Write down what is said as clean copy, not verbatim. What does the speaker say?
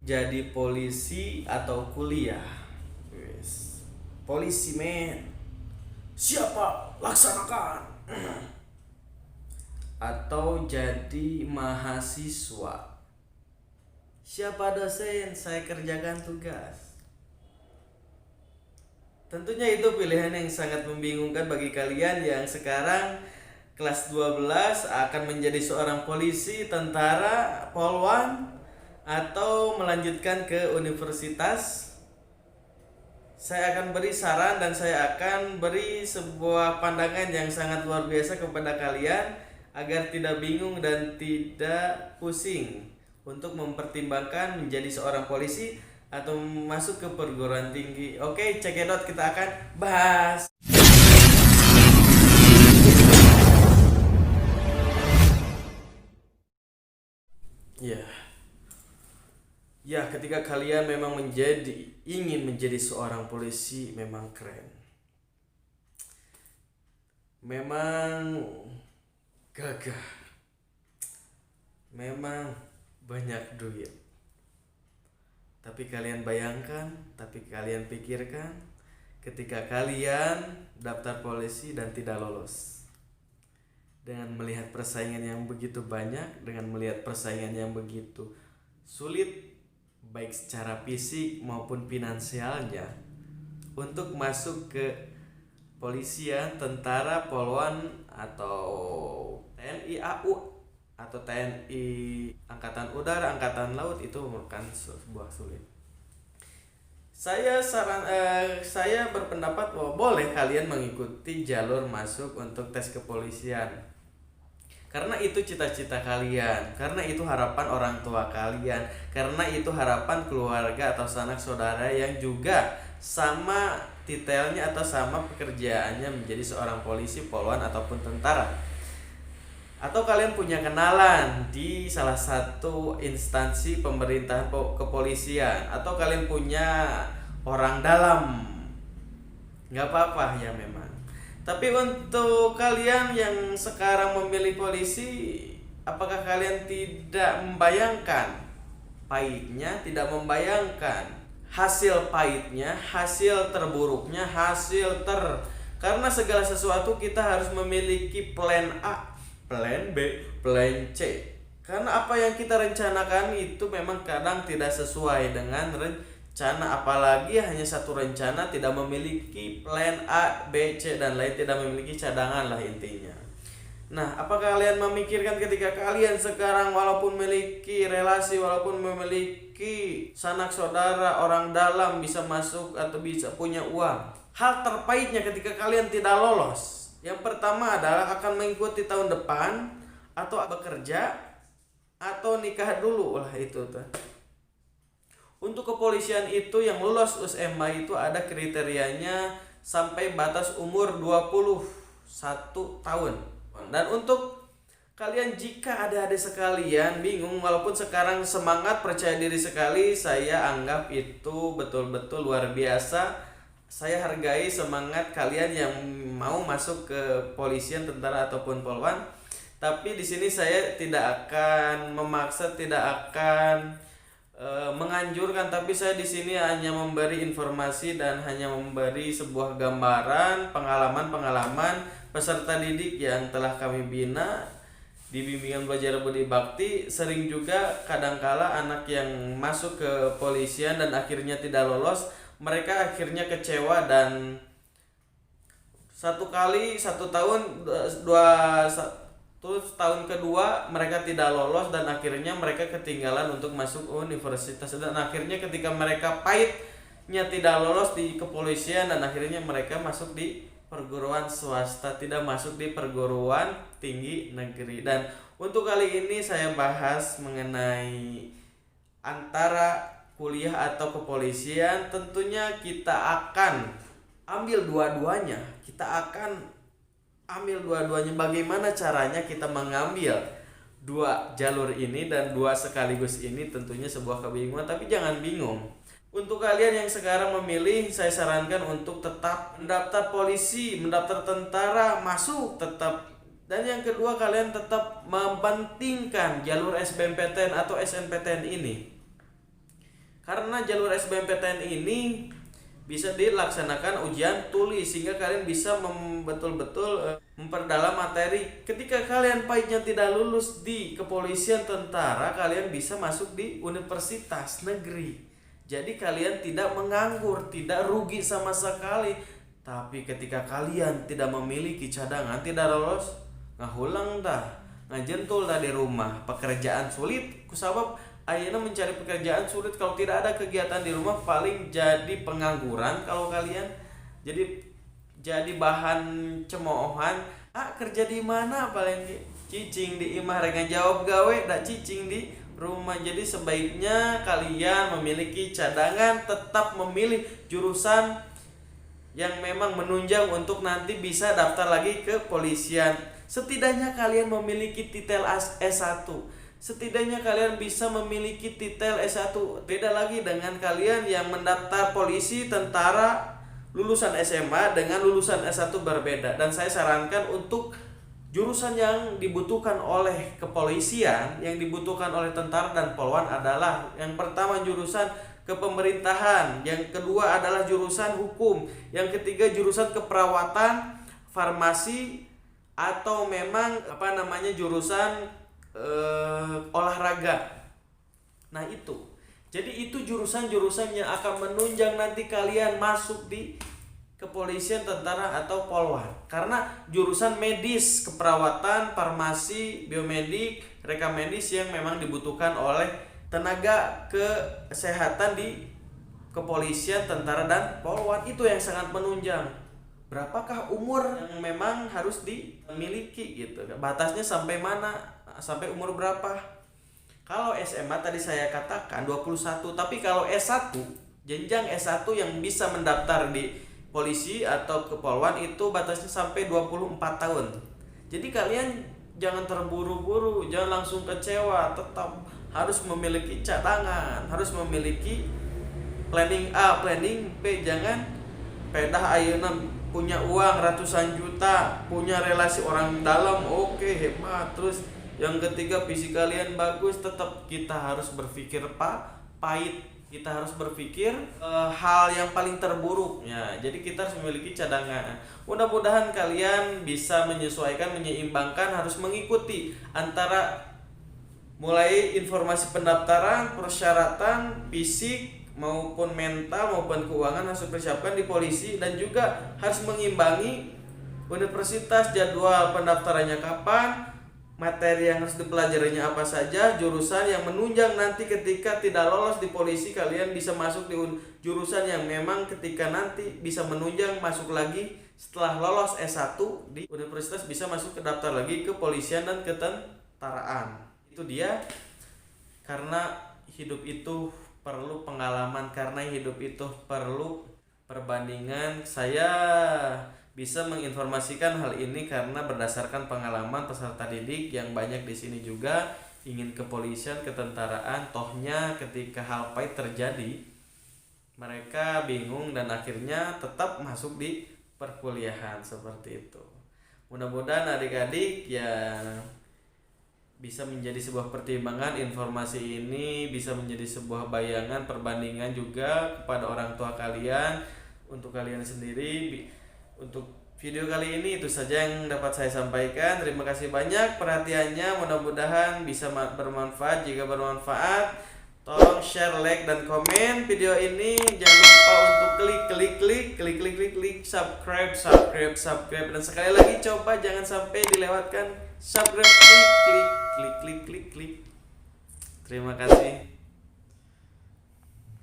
Jadi polisi atau kuliah? Wes. Polisi men. Siapa? Laksanakan. Atau jadi mahasiswa? Siapa dosen? Saya kerjakan tugas. Tentunya itu pilihan yang sangat membingungkan bagi kalian yang sekarang kelas 12 akan menjadi seorang polisi, tentara, polwan, atau melanjutkan ke universitas. Saya akan beri saran dan saya akan beri sebuah pandangan yang sangat luar biasa kepada kalian agar tidak bingung dan tidak pusing untuk mempertimbangkan menjadi seorang polisi atau masuk ke perguruan tinggi. Oke, cekidot, kita akan bahas. Ya, ya, ketika kalian memang ingin menjadi seorang polisi, memang keren. Memang gagah. Memang banyak duit. Tapi kalian bayangkan, tapi kalian pikirkan ketika kalian daftar polisi dan tidak lolos. Dengan melihat persaingan yang begitu banyak, dengan melihat persaingan yang begitu sulit, baik secara fisik maupun finansialnya, untuk masuk ke polisian, tentara, polwan, atau TNI AU, atau TNI Angkatan Udara, Angkatan Laut, itu merupakan sebuah sulit. Saya berpendapat bahwa boleh kalian mengikuti jalur masuk untuk tes kepolisian. Karena itu cita-cita kalian, karena itu harapan orang tua kalian, karena itu harapan keluarga atau sanak saudara yang juga sama titelnya atau sama pekerjaannya menjadi seorang polisi, polwan, ataupun tentara. Atau kalian punya kenalan di salah satu instansi pemerintahan kepolisian, atau kalian punya orang dalam, nggak apa-apa ya memang. Tapi untuk kalian yang sekarang memilih polisi, apakah kalian tidak membayangkan pahitnya, tidak membayangkan hasil pahitnya, hasil terburuknya, karena segala sesuatu kita harus memiliki plan A, plan B, plan C. Karena apa yang kita rencanakan itu memang kadang tidak sesuai dengan rencana, apalagi hanya satu rencana tidak memiliki plan A, B, C, dan lain, tidak memiliki cadangan lah intinya. Nah, apakah kalian memikirkan ketika kalian sekarang walaupun memiliki relasi, walaupun memiliki sanak saudara, orang dalam, bisa masuk atau bisa punya uang, hal terpahitnya ketika kalian tidak lolos, yang pertama adalah akan mengikuti tahun depan, atau bekerja, atau nikah dulu lah itu tuh. Untuk kepolisian itu yang lulus SMA itu ada kriterianya sampai batas umur 21 tahun. Dan untuk kalian jika ada adik sekalian bingung, walaupun sekarang semangat, percaya diri sekali, saya anggap itu betul-betul luar biasa. Saya hargai semangat kalian yang mau masuk ke polisian, tentara, ataupun polwan. Tapi di sini saya tidak akan memaksa, tidak akan menganjurkan, tapi saya di sini hanya memberi informasi dan hanya memberi sebuah gambaran pengalaman peserta didik yang telah kami bina di bimbingan belajar budi bakti. Sering juga kadangkala anak yang masuk ke polisian dan akhirnya tidak lolos, mereka akhirnya kecewa, dan satu tahun, terus tahun kedua mereka tidak lolos, dan akhirnya mereka ketinggalan untuk masuk universitas, dan akhirnya ketika mereka pahitnya tidak lolos di kepolisian, dan akhirnya mereka masuk di perguruan swasta, tidak masuk di perguruan tinggi negeri. Dan untuk kali ini saya bahas mengenai antara kuliah atau kepolisian. Tentunya kita akan ambil dua-duanya, bagaimana caranya kita mengambil dua jalur ini dan dua sekaligus ini, tentunya sebuah kebingungan, tapi jangan bingung. Untuk kalian yang sekarang memilih, saya sarankan untuk tetap mendaftar polisi, mendaftar tentara, masuk tetap. Dan yang kedua, kalian tetap mempentingkan jalur SBMPTN atau SNPTN ini. Karena jalur SBMPTN ini bisa dilaksanakan ujian tulis sehingga kalian bisa betul-betul memperdalam materi. Ketika kalian pahitnya tidak lulus di kepolisian tentara, kalian bisa masuk di universitas negeri. Jadi kalian tidak menganggur, tidak rugi sama sekali. Tapi ketika kalian tidak memiliki cadangan, tidak lolos, ngahulang dah, ngajentul dah di rumah. Pekerjaan sulit kusabab ayeuna mencari pekerjaan sulit. Kalau tidak ada kegiatan di rumah paling jadi pengangguran. Kalau kalian jadi bahan cemoohan, kerja di mana paling cicing di imah rek jawab gawe dak cicing di rumah. Jadi sebaiknya kalian memiliki cadangan, tetap memilih jurusan yang memang menunjang untuk nanti bisa daftar lagi ke polisian. Setidaknya kalian memiliki titel S1. Setidaknya kalian bisa memiliki titel S1. Beda lagi dengan kalian yang mendaftar polisi, tentara, lulusan SMA dengan lulusan S1 berbeda. Dan saya sarankan untuk jurusan yang dibutuhkan oleh kepolisian, yang dibutuhkan oleh tentara dan polwan adalah yang pertama jurusan kepemerintahan, yang kedua adalah jurusan hukum, yang ketiga jurusan keperawatan, farmasi, atau memang jurusan olahraga. Nah itu. Jadi itu jurusan-jurusan yang akan menunjang nanti kalian masuk di kepolisian, tentara, atau polwan. Karena jurusan medis, keperawatan, farmasi, biomedik, reka medis yang memang dibutuhkan oleh tenaga kesehatan di kepolisian, tentara, dan polwan, itu yang sangat menunjang. Berapakah umur yang memang harus dimiliki gitu? Batasnya sampai mana? Sampai umur berapa? Kalau SMA tadi saya katakan 21, tapi kalau S1, jenjang S1 yang bisa mendaftar di polisi atau kepolwan itu batasnya sampai 24 tahun. Jadi kalian jangan terburu-buru, jangan langsung kecewa, tetap harus memiliki cadangan, harus memiliki planning A, planning B. Jangan pedah ayeuna punya uang ratusan juta, punya relasi orang dalam, oke, hebat. Terus yang ketiga visi kalian bagus, tetap kita harus berpikir pahit. Kita harus berpikir hal yang paling terburuk ya. Jadi kita harus memiliki cadangan. Mudah-mudahan kalian bisa menyesuaikan, menyeimbangkan, harus mengikuti antara mulai informasi pendaftaran, persyaratan, fisik maupun mental maupun keuangan harus dipersiapkan di polisi, dan juga harus mengimbangi universitas, jadwal pendaftarannya kapan, materi yang harus dipelajarinya apa saja, jurusan yang menunjang nanti ketika tidak lolos di polisi kalian bisa masuk di jurusan yang memang ketika nanti bisa menunjang masuk lagi setelah lolos S1 di universitas, bisa masuk ke daftar lagi ke polisian dan ketentaraan. Itu dia. Karena hidup itu perlu pengalaman, karena hidup itu perlu perbandingan. Saya bisa menginformasikan hal ini karena berdasarkan pengalaman peserta didik yang banyak di sini juga ingin kepolisian, ketentaraan. Tohnya ketika hal pahit terjadi, mereka bingung dan akhirnya tetap masuk di perkuliahan seperti itu. Mudah-mudahan adik-adik ya bisa menjadi sebuah pertimbangan, informasi ini bisa menjadi sebuah bayangan, perbandingan juga kepada orang tua kalian, untuk kalian sendiri. Untuk video kali ini itu saja yang dapat saya sampaikan. Terima kasih banyak perhatiannya, mudah-mudahan bisa bermanfaat. Jika bermanfaat, tolong share, like, dan komen video ini. Jangan lupa untuk klik subscribe, dan sekali lagi coba jangan sampai dilewatkan subscribe, klik. Terima kasih.